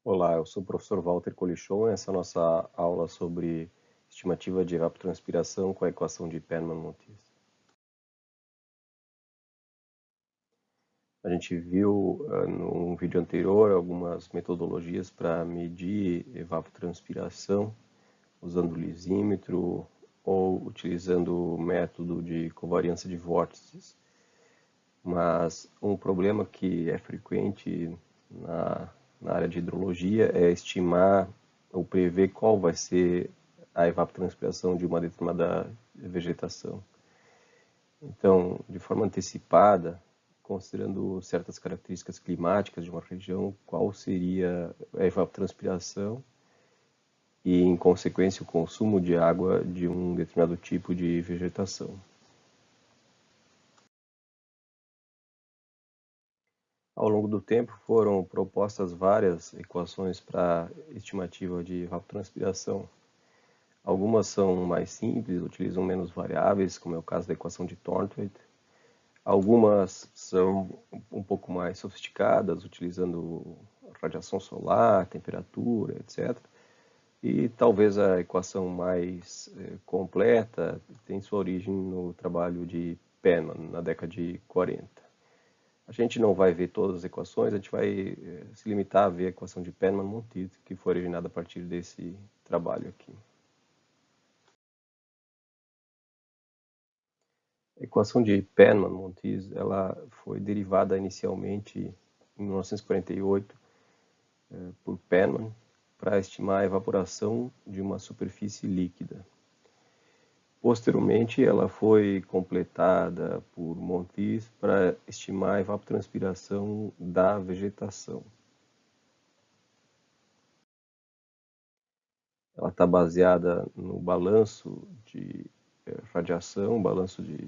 Olá, eu sou o professor Walter Colichon. Essa é a nossa aula sobre estimativa de evapotranspiração com a equação de Penman-Montes. A gente viu num vídeo anterior algumas metodologias para medir evapotranspiração usando lisímetro ou utilizando o método de covariância de vórtices. Mas um problema que é frequente na área de hidrologia é estimar ou prever qual vai ser a evapotranspiração de uma determinada vegetação. Então, de forma antecipada, considerando certas características climáticas de uma região, qual seria a evapotranspiração e, em consequência, o consumo de água de um determinado tipo de vegetação. Ao longo do tempo foram propostas várias equações para estimativa de evapotranspiração. Algumas são mais simples, utilizam menos variáveis, como é o caso da equação de Thornthwaite. Algumas são um pouco mais sofisticadas, utilizando radiação solar, temperatura, etc. E talvez a equação mais completa tem sua origem no trabalho de Penman, na década de 40. A gente não vai ver todas as equações, a gente vai se limitar a ver a equação de Penman-Monteith, que foi originada a partir desse trabalho aqui. A equação de Penman-Monteith ela foi derivada inicialmente em 1948 por Penman para estimar a evaporação de uma superfície líquida. Posteriormente, ela foi completada por Monteith para estimar a evapotranspiração da vegetação. Ela está baseada no balanço de radiação, balanço de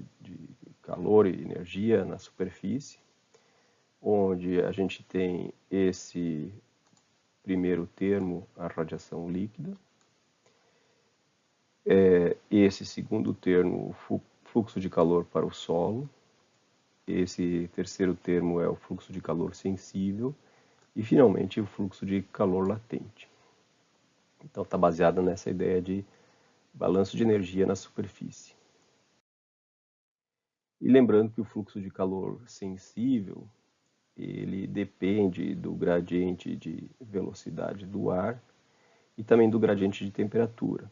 calor e energia na superfície, onde a gente tem esse primeiro termo, a radiação líquida, esse segundo termo, o fluxo de calor para o solo, esse terceiro termo é o fluxo de calor sensível e, finalmente, o fluxo de calor latente. Então, está baseada nessa ideia de balanço de energia na superfície. E lembrando que o fluxo de calor sensível, ele depende do gradiente de velocidade do ar e também do gradiente de temperatura.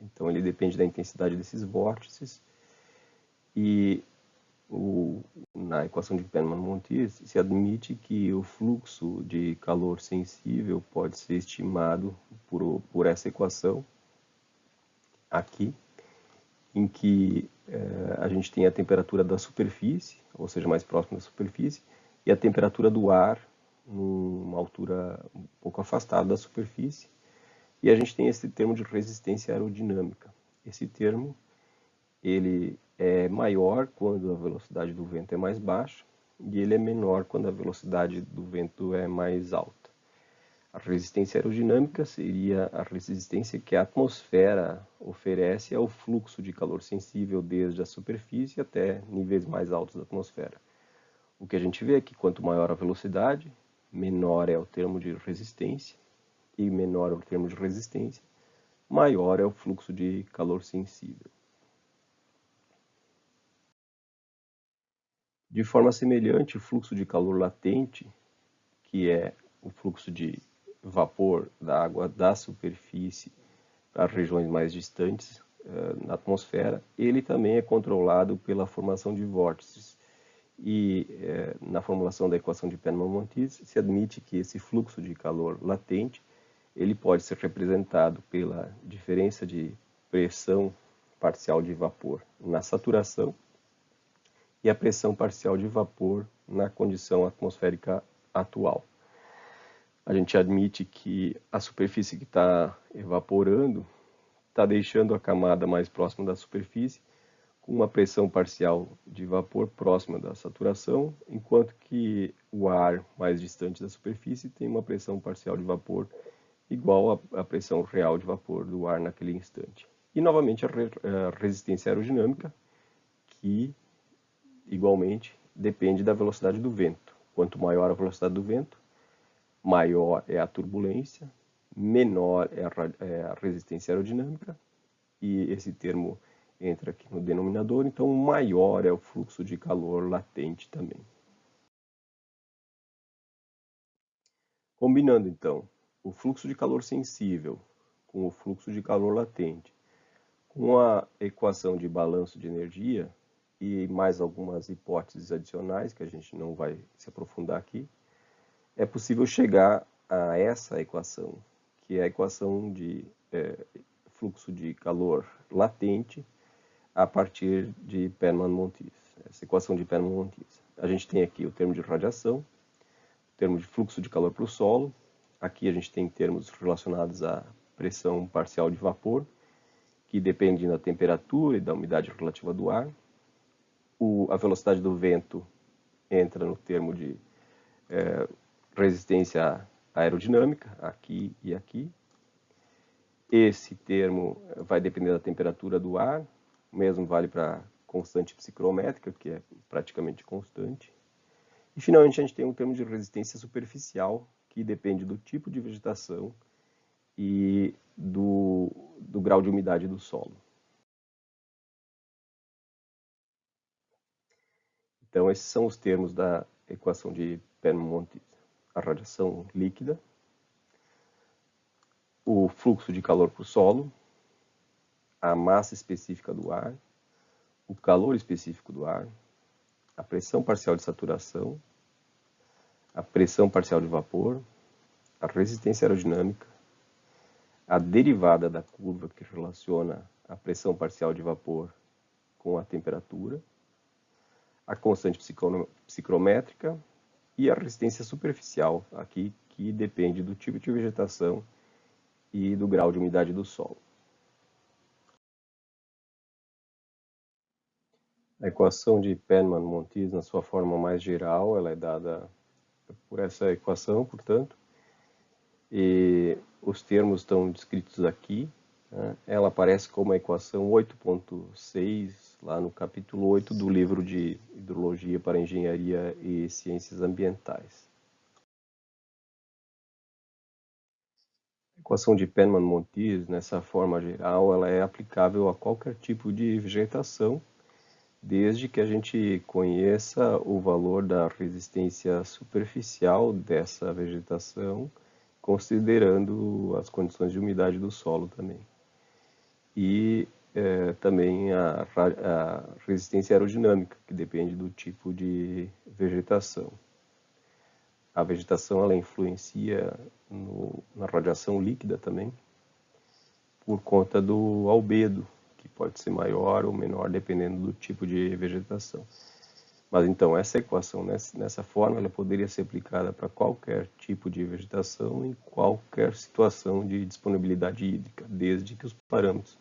Então, ele depende da intensidade desses vórtices e na equação de Penman-Monteith se admite que o fluxo de calor sensível pode ser estimado por essa equação aqui, em que a gente tem a temperatura da superfície, ou seja, mais próxima da superfície, e a temperatura do ar numa altura um pouco afastada da superfície. E a gente tem esse termo de resistência aerodinâmica. Esse termo ele é maior quando a velocidade do vento é mais baixa e ele é menor quando a velocidade do vento é mais alta. A resistência aerodinâmica seria a resistência que a atmosfera oferece ao fluxo de calor sensível desde a superfície até níveis mais altos da atmosfera. O que a gente vê é que quanto maior a velocidade, menor é o termo de resistência, e menor é o termo de resistência, maior é o fluxo de calor sensível. De forma semelhante, o fluxo de calor latente, que é o fluxo de vapor da água da superfície para regiões mais distantes na atmosfera, ele também é controlado pela formação de vórtices. E na formulação da equação de Penman-Monteith se admite que esse fluxo de calor latente ele pode ser representado pela diferença de pressão parcial de vapor na saturação e a pressão parcial de vapor na condição atmosférica atual. A gente admite que a superfície que está evaporando está deixando a camada mais próxima da superfície com uma pressão parcial de vapor próxima da saturação, enquanto que o ar mais distante da superfície tem uma pressão parcial de vapor igual à pressão real de vapor do ar naquele instante. E, novamente, a resistência aerodinâmica, que, igualmente, depende da velocidade do vento. Quanto maior a velocidade do vento, maior é a turbulência, menor é a resistência aerodinâmica, e esse termo entra aqui no denominador, então maior é o fluxo de calor latente também. Combinando então o fluxo de calor sensível com o fluxo de calor latente, com a equação de balanço de energia e mais algumas hipóteses adicionais que a gente não vai se aprofundar aqui, é possível chegar a essa equação, que é a equação de fluxo de calor latente a partir de Penman-Montis. Essa equação de Penman-Montis. A gente tem aqui o termo de radiação, o termo de fluxo de calor para o solo. Aqui a gente tem termos relacionados à pressão parcial de vapor, que depende da temperatura e da umidade relativa do ar. A velocidade do vento entra no termo de resistência aerodinâmica, aqui e aqui. Esse termo vai depender da temperatura do ar, o mesmo vale para a constante psicrométrica, que é praticamente constante. E finalmente a gente tem um termo de resistência superficial, que depende do tipo de vegetação e do grau de umidade do solo. Então esses são os termos da equação de Penman-Montis. A radiação líquida, o fluxo de calor para o solo, a massa específica do ar, o calor específico do ar, a pressão parcial de saturação, a pressão parcial de vapor, a resistência aerodinâmica, a derivada da curva que relaciona a pressão parcial de vapor com a temperatura, a constante psicrométrica e a resistência superficial, aqui que depende do tipo de vegetação e do grau de umidade do solo. A equação de Penman-Montis, na sua forma mais geral, ela é dada por essa equação, portanto, e os termos estão descritos aqui. Né? Ela aparece como a equação 8.6, lá no capítulo 8 do livro de Hidrologia para Engenharia e Ciências Ambientais. A equação de Penman-Montis, nessa forma geral, ela é aplicável a qualquer tipo de vegetação, desde que a gente conheça o valor da resistência superficial dessa vegetação, considerando as condições de umidade do solo também. E também a resistência aerodinâmica, que depende do tipo de vegetação. A vegetação ela influencia na radiação líquida também, por conta do albedo, que pode ser maior ou menor dependendo do tipo de vegetação. Mas então essa equação nessa forma ela poderia ser aplicada para qualquer tipo de vegetação em qualquer situação de disponibilidade hídrica, desde que os parâmetros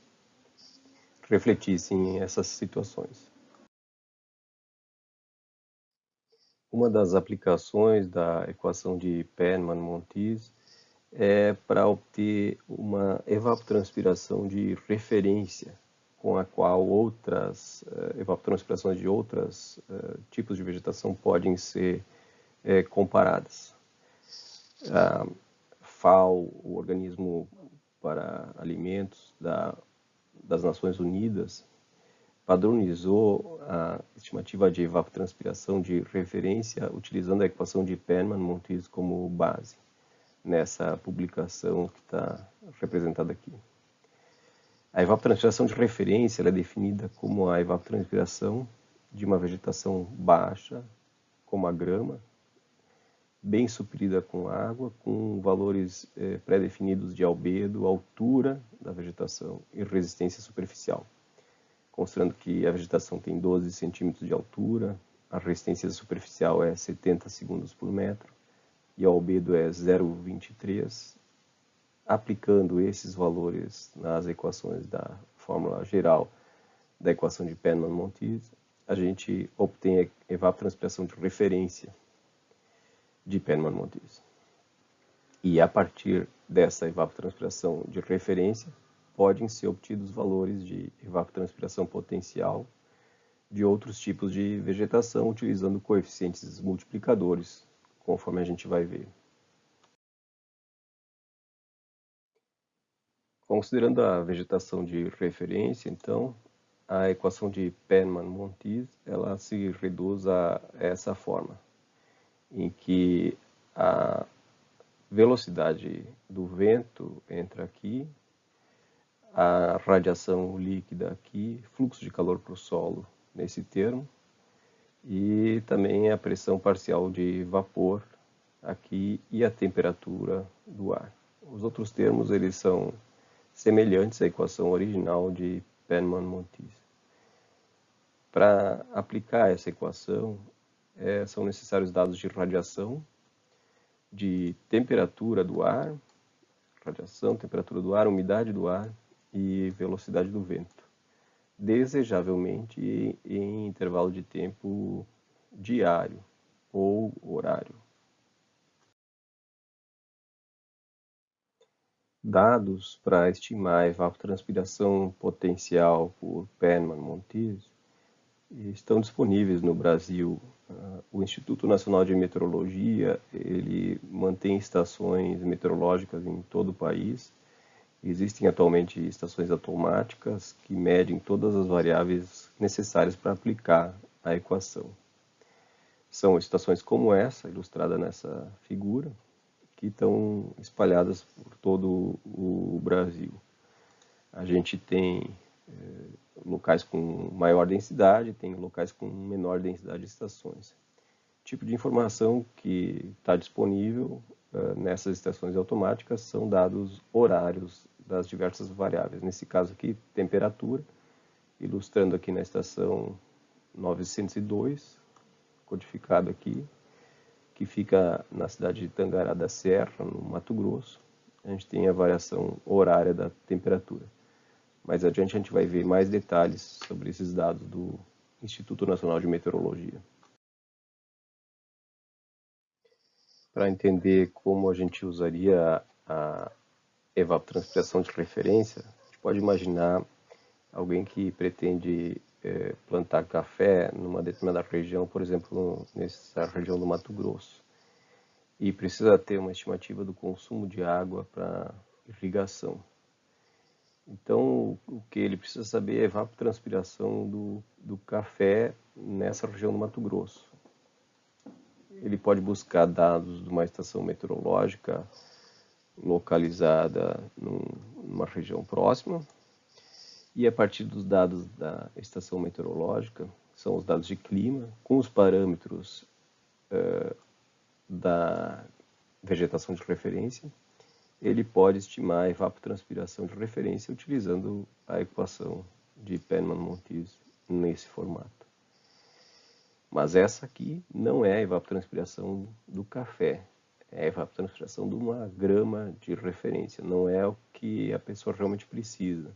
refletissem essas situações. Uma das aplicações da equação de Penman-Montis é para obter uma evapotranspiração de referência, com a qual outras evapotranspirações de outros tipos de vegetação podem ser comparadas. A FAO, o Organismo para Alimentos das Nações Unidas, padronizou a estimativa de evapotranspiração de referência utilizando a equação de Penman-Montis como base, nessa publicação que está representada aqui. A evapotranspiração de referência ela é definida como a evapotranspiração de uma vegetação baixa, como a grama, bem suprida com água, com valores pré-definidos de albedo, altura da vegetação e resistência superficial. Considerando que a vegetação tem 12 centímetros de altura, a resistência superficial é 70 segundos por metro e o albedo é 0,23. Aplicando esses valores nas equações da fórmula geral da equação de Penman-Montis, a gente obtém a evapotranspiração de referência de Penman-Montis. E a partir dessa evapotranspiração de referência, podem ser obtidos valores de evapotranspiração potencial de outros tipos de vegetação, utilizando coeficientes multiplicadores, conforme a gente vai ver. Considerando a vegetação de referência, então, a equação de Penman-Montis ela se reduz a essa forma, em que a velocidade do vento entra aqui, a radiação líquida aqui, fluxo de calor para o solo nesse termo, e também a pressão parcial de vapor aqui e a temperatura do ar. Os outros termos eles são semelhantes à equação original de Penman-Montis. Para aplicar essa equação, são necessários dados de radiação, de temperatura do ar, radiação, temperatura do ar, umidade do ar e velocidade do vento, desejavelmente em intervalo de tempo diário ou horário. Dados para estimar a evapotranspiração potencial por Penman-Montis estão disponíveis no Brasil. O Instituto Nacional de Meteorologia ele mantém estações meteorológicas em todo o país. Existem atualmente estações automáticas que medem todas as variáveis necessárias para aplicar a equação. São estações como essa, ilustrada nessa figura, que estão espalhadas por todo o Brasil. A gente tem locais com maior densidade, tem locais com menor densidade de estações. Tipo de informação que está disponível nessas estações automáticas são dados horários das diversas variáveis. Nesse caso aqui, temperatura, ilustrando aqui na estação 902, codificado aqui, que fica na cidade de Tangará da Serra, no Mato Grosso. A gente tem a variação horária da temperatura. Mais adiante a gente vai ver mais detalhes sobre esses dados do Instituto Nacional de Meteorologia. Para entender como a gente usaria a evapotranspiração de referência, a gente pode imaginar alguém que pretende plantar café numa determinada região, por exemplo, nessa região do Mato Grosso, e precisa ter uma estimativa do consumo de água para irrigação. Então, o que ele precisa saber é a evapotranspiração do café nessa região do Mato Grosso. Ele pode buscar dados de uma estação meteorológica localizada numa região próxima, e a partir dos dados da estação meteorológica, são os dados de clima, com os parâmetros da vegetação de referência, ele pode estimar a evapotranspiração de referência utilizando a equação de Penman-Montis nesse formato. Mas essa aqui não é a evapotranspiração do café, é a evapotranspiração de uma grama de referência, não é o que a pessoa realmente precisa.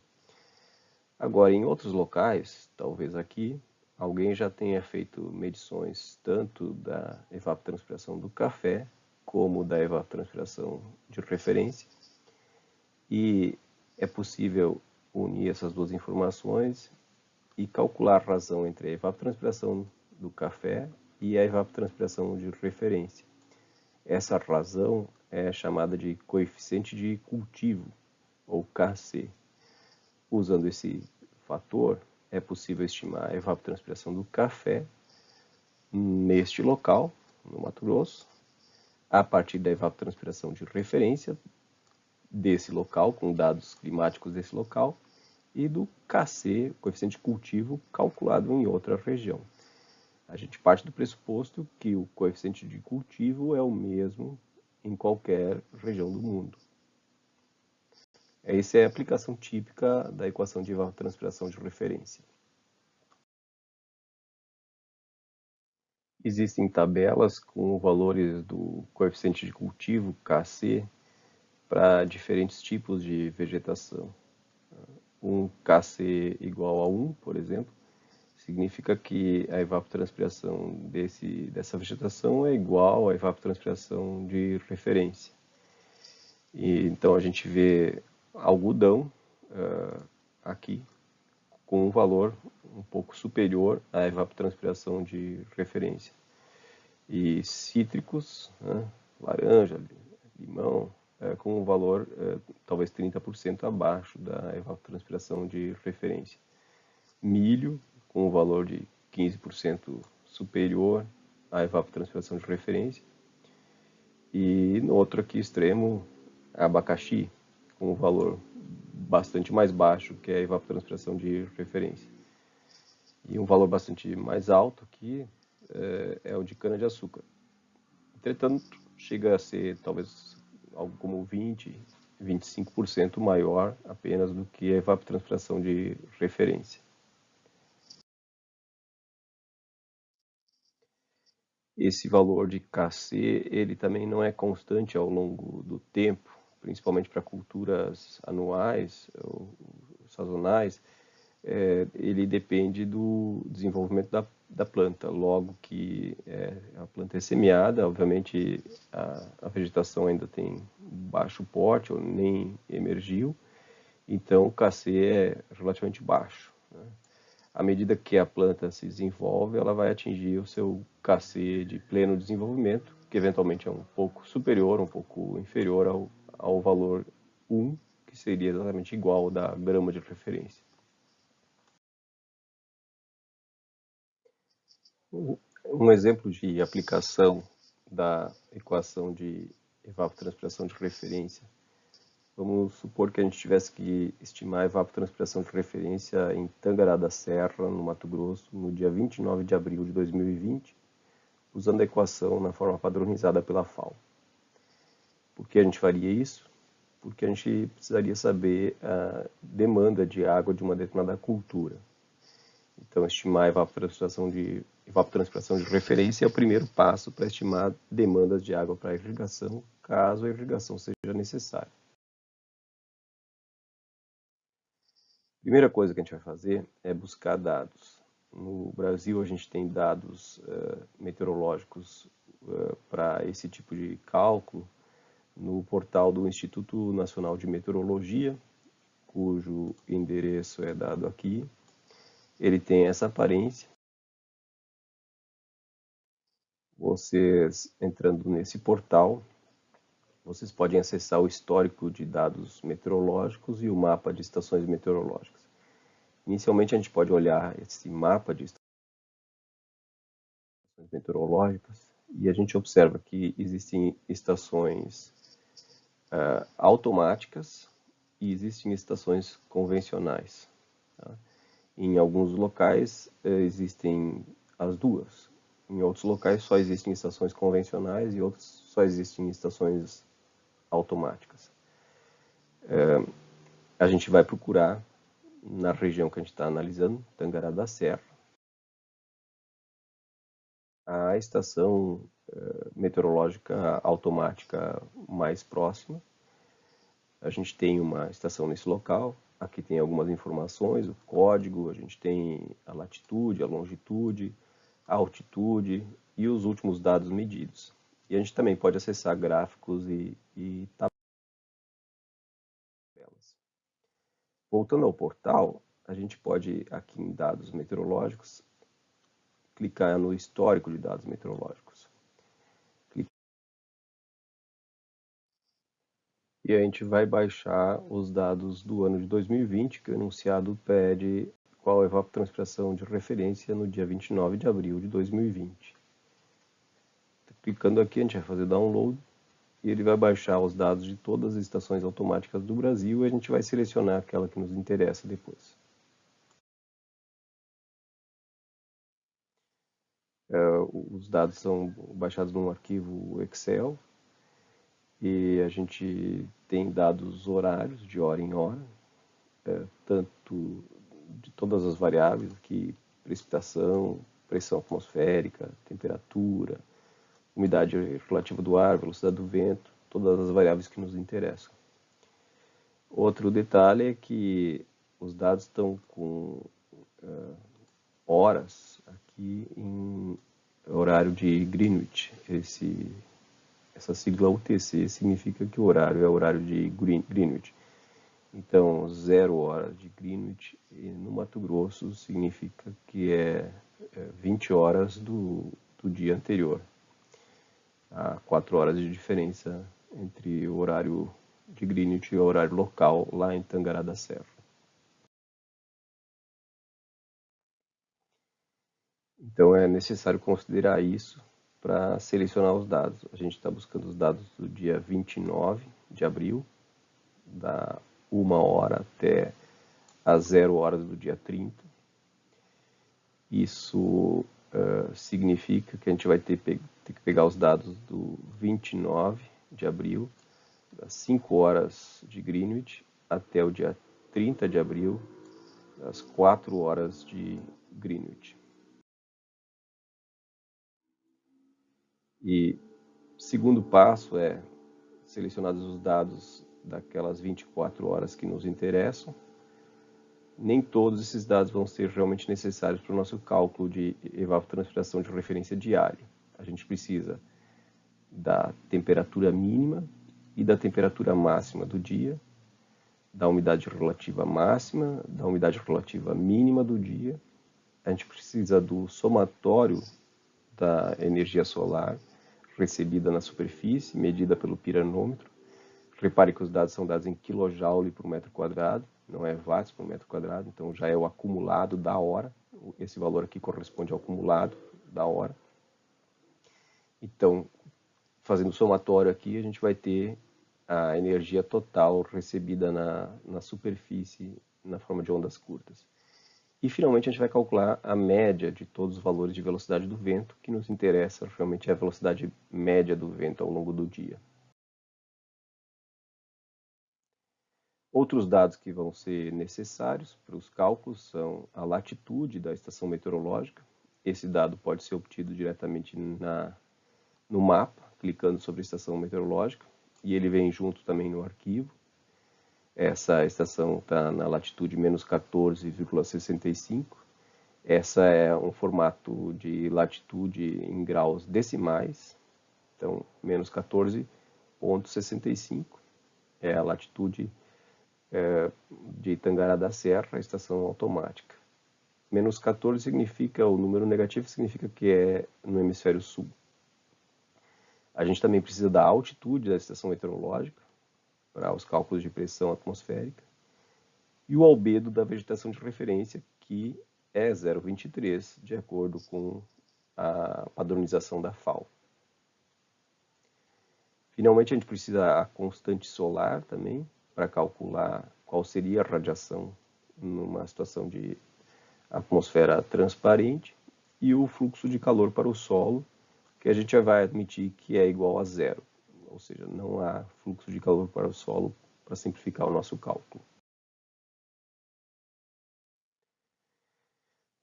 Agora, em outros locais, talvez aqui, alguém já tenha feito medições tanto da evapotranspiração do café como da evapotranspiração de referência, e é possível unir essas duas informações e calcular a razão entre a evapotranspiração do café e a evapotranspiração de referência. Essa razão é chamada de coeficiente de cultivo, ou KC. Usando esse fator, é possível estimar a evapotranspiração do café neste local, no Mato Grosso, a partir da evapotranspiração de referência desse local, com dados climáticos desse local, e do KC, coeficiente de cultivo, calculado em outra região. A gente parte do pressuposto que o coeficiente de cultivo é o mesmo em qualquer região do mundo. Essa é a aplicação típica da equação de evapotranspiração de referência. Existem tabelas com valores do coeficiente de cultivo, KC, para diferentes tipos de vegetação. Um KC igual a 1, por exemplo, significa que a evapotranspiração dessa vegetação é igual à evapotranspiração de referência. E, então a gente vê algodão aqui com um valor um pouco superior à evapotranspiração de referência. E cítricos, laranja, limão, com um valor talvez 30% abaixo da evapotranspiração de referência. Milho com um valor de 15% superior à evapotranspiração de referência. E no outro aqui extremo, abacaxi, com um valor bastante mais baixo que a evapotranspiração de referência. E um valor bastante mais alto aqui é o de cana-de-açúcar. Entretanto, chega a ser talvez algo como 20, 25% maior apenas do que a evapotranspiração de referência. Esse valor de Kc, ele também não é constante ao longo do tempo, principalmente para culturas anuais ou sazonais. Ele depende do desenvolvimento da planta. Logo que a planta é semeada, obviamente a vegetação ainda tem baixo porte ou nem emergiu, então o Kc é relativamente baixo, né? À medida que a planta se desenvolve, ela vai atingir o seu Kc de pleno desenvolvimento, que eventualmente é um pouco superior, um pouco inferior ao valor 1, que seria exatamente igual ao da grama de referência. Um exemplo de aplicação da equação de evapotranspiração de referência. Vamos supor que a gente tivesse que estimar a evapotranspiração de referência em Tangará da Serra, no Mato Grosso, no dia 29 de abril de 2020, usando a equação na forma padronizada pela FAO. Por que a gente faria isso? Porque a gente precisaria saber a demanda de água de uma determinada cultura. Então, estimar a evapotranspiração de referência é o primeiro passo para estimar demandas de água para a irrigação, caso a irrigação seja necessária. A primeira coisa que a gente vai fazer é buscar dados. No Brasil, a gente tem dados meteorológicos para esse tipo de cálculo no portal do Instituto Nacional de Meteorologia, cujo endereço é dado aqui. Ele tem essa aparência. Vocês entrando nesse portal, vocês podem acessar o histórico de dados meteorológicos e o mapa de estações meteorológicas. Inicialmente, a gente pode olhar esse mapa de estações meteorológicas e a gente observa que existem estações automáticas e existem estações convencionais. Tá? Em alguns locais existem as duas. Em outros locais só existem estações convencionais e outros só existem estações automáticas. A gente vai procurar na região que a gente está analisando, Tangará da Serra, a estação meteorológica automática mais próxima. A gente tem uma estação nesse local, aqui tem algumas informações, o código, a gente tem a latitude, a longitude, a altitude e os últimos dados medidos. E a gente também pode acessar gráficos e tabelas. Voltando ao portal, a gente pode, aqui em dados meteorológicos, clicar no histórico de dados meteorológicos. E a gente vai baixar os dados do ano de 2020, que o enunciado pede qual a evapotranspiração de referência no dia 29 de abril de 2020. Clicando aqui, a gente vai fazer download e ele vai baixar os dados de todas as estações automáticas do Brasil e a gente vai selecionar aquela que nos interessa depois. Os dados são baixados num arquivo Excel e a gente tem dados horários de hora em hora, tanto de todas as variáveis aqui, precipitação, pressão atmosférica, temperatura, umidade relativa do ar, velocidade do vento, todas as variáveis que nos interessam. Outro detalhe é que os dados estão com horas aqui em horário de Greenwich. Essa sigla UTC significa que o horário é o horário de Greenwich. Então, 0 horas de Greenwich no Mato Grosso significa que é 20 horas do dia anterior. Há 4 horas de diferença entre o horário de Greenwich e o horário local lá em Tangará da Serra. Então é necessário considerar isso para selecionar os dados. A gente está buscando os dados do dia 29 de abril, da 1h até às 0h do dia 30. Isso significa que a gente vai ter que pegar os dados do 29 de abril, das 5h de Greenwich, até o dia 30 de abril, das 4h de Greenwich. E segundo passo é selecionados os dados daquelas 24 horas que nos interessam. Nem todos esses dados vão ser realmente necessários para o nosso cálculo de evapotranspiração de referência diária. A gente precisa da temperatura mínima e da temperatura máxima do dia, da umidade relativa máxima, da umidade relativa mínima do dia. A gente precisa do somatório da energia solar recebida na superfície, medida pelo piranômetro. Repare que os dados são dados em kJ por metro quadrado, não é watts por metro quadrado, então já é o acumulado da hora. Esse valor aqui corresponde ao acumulado da hora. Então, fazendo o somatório aqui, a gente vai ter a energia total recebida na superfície na forma de ondas curtas. E, finalmente, a gente vai calcular a média de todos os valores de velocidade do vento, que nos interessa realmente é a velocidade média do vento ao longo do dia. Outros dados que vão ser necessários para os cálculos são a latitude da estação meteorológica. Esse dado pode ser obtido diretamente no mapa, clicando sobre a estação meteorológica, e ele vem junto também no arquivo. Essa estação está na latitude menos 14,65. Essa é um formato de latitude em graus decimais. Então, menos 14,65 é a latitude de Tangará da Serra, a estação automática. Menos 14 significa, o número negativo significa que é no hemisfério sul. A gente também precisa da altitude da estação meteorológica para os cálculos de pressão atmosférica e o albedo da vegetação de referência, que é 0,23, de acordo com a padronização da FAO. Finalmente, a gente precisa da constante solar também, para calcular qual seria a radiação numa situação de atmosfera transparente, e o fluxo de calor para o solo, que a gente já vai admitir que é igual a zero, ou seja, não há fluxo de calor para o solo para simplificar o nosso cálculo.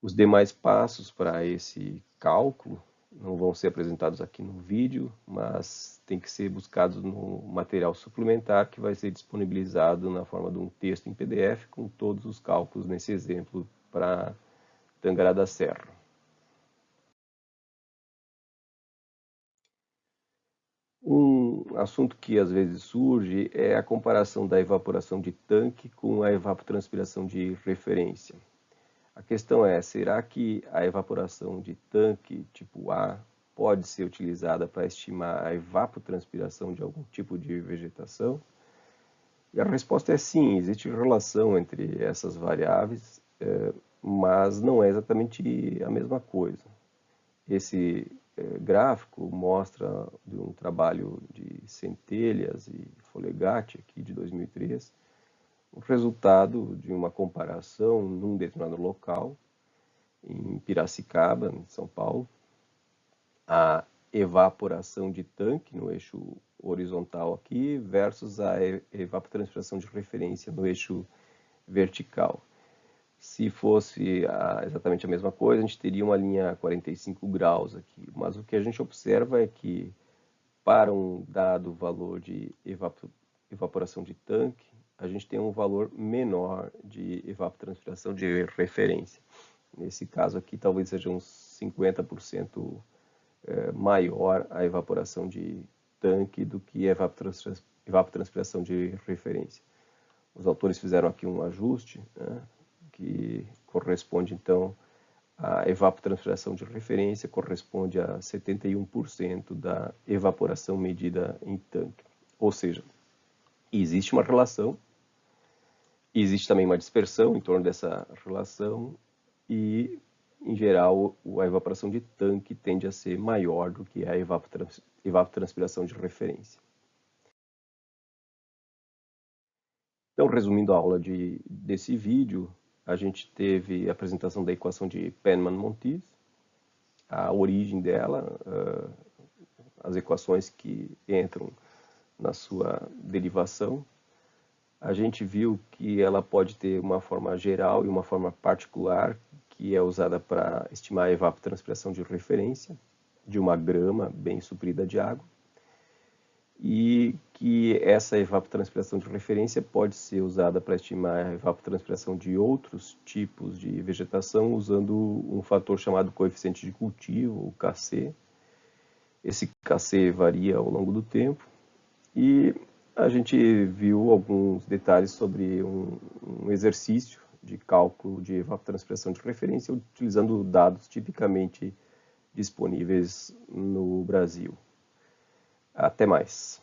Os demais passos para esse cálculo não vão ser apresentados aqui no vídeo, mas tem que ser buscados no material suplementar que vai ser disponibilizado na forma de um texto em PDF com todos os cálculos nesse exemplo para Tangará da Serra. Um assunto que às vezes surge é a comparação da evaporação de tanque com a evapotranspiração de referência. A questão é, será que a evaporação de tanque tipo A pode ser utilizada para estimar a evapotranspiração de algum tipo de vegetação? E a resposta é sim, existe relação entre essas variáveis, mas não é exatamente a mesma coisa. Esse gráfico mostra de um trabalho de Centelhas e Folegatti, aqui de 2003, o resultado de uma comparação num determinado local, em Piracicaba, em São Paulo, a evaporação de tanque no eixo horizontal aqui versus a evapotranspiração de referência no eixo vertical. Se fosse exatamente a mesma coisa, a gente teria uma linha 45 graus aqui, mas o que a gente observa é que para um dado valor de evaporação de tanque, a gente tem um valor menor de evapotranspiração de referência. Nesse caso aqui, talvez seja uns 50% maior a evaporação de tanque do que a evapotranspiração de referência. Os autores fizeram aqui um ajuste, né, que corresponde, então, a evapotranspiração de referência corresponde a 71% da evaporação medida em tanque. Ou seja, existe uma relação, existe também uma dispersão em torno dessa relação e, em geral, a evaporação de tanque tende a ser maior do que a evapotranspiração de referência. Então, resumindo a aula desse vídeo, a gente teve a apresentação da equação de Penman-Montis, a origem dela, as equações que entram na sua derivação. A gente viu que ela pode ter uma forma geral e uma forma particular, que é usada para estimar a evapotranspiração de referência de uma grama bem suprida de água, e que essa evapotranspiração de referência pode ser usada para estimar a evapotranspiração de outros tipos de vegetação usando um fator chamado coeficiente de cultivo, o Kc. Esse Kc varia ao longo do tempo e a gente viu alguns detalhes sobre um exercício de cálculo de evapotranspiração de referência utilizando dados tipicamente disponíveis no Brasil. Até mais.